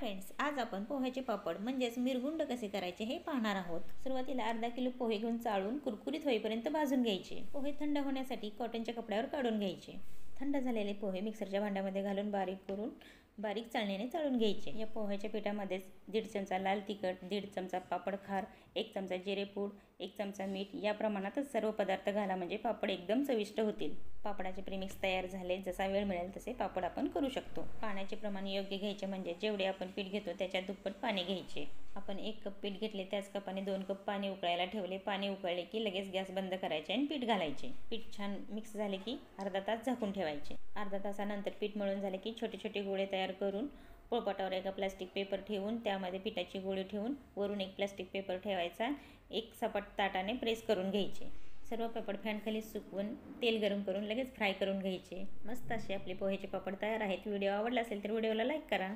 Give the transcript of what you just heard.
Friends, आज आपण पोह्याचे पापड म्हणजेच मिरगुंड कसे करायचे हे पाहणार आहोत। सुरुवातीला अर्धा किलो पोहे घेऊन चाळून कुरकुरीत होईपर्यंत भाजून घ्यायचे। पोहे थंड होण्यासाठी कॉटनच्या कपड्यावर काढून घ्यायचे। थंड झालेले पोहे मिक्सरच्या भांड्यामध्ये घालून बारीक चाळणीने चाळून घ्यायचे। या पोह्याच्या पिठामध्येच 1.5 चमचा लाल तिखट, 1.5 चमचा पापड खार, 1 चमचा जिरे पूड, 1 चमचा मीठ या प्रमाणातच सर्व पदार्थ घाला म्हणजे पापड एकदम चविष्ट होतील। पापडाचे प्रीमिक्स तयार झाले। जसा वेळ मिळेल तसे पापड आपण करू शकतो। पाण्याचे प्रमाण योग्य घ्यायचे म्हणजे जेवढे आपण पीठ घेतो त्याच्या दुप्पट पाणी घ्यायचे। आपण 1 कप पीठ घेतले त्याच कपाने 2 कप पाणी उकळायला ठेवले। पाणी उकळले की लगेच गॅस बंद करायचे आणि पीठ घालायचे। पीठ छान मिक्स झाले की अर्धा तास झाकून ठेवायचे। अर्धा तासानंतर पीठ मळून झाले की छोटे छोटे गोळे तयार करून पोळपाटावर एका प्लास्टिक पेपर ठेवून त्यामध्ये पिठाची गोळी ठेवून वरून एक प्लास्टिक पेपर ठेवायचा। एक सपाट ताटाने प्रेस करून घ्यायचे। सर्व पापड फॅन खाली सुकवून तेल गरम करून लगेच फ्राय करून घ्यायचे। मस्त असे आपले पोह्याचे पापड तयार आहेत। व्हिडिओ आवडला असेल तर व्हिडिओला लाईक करा।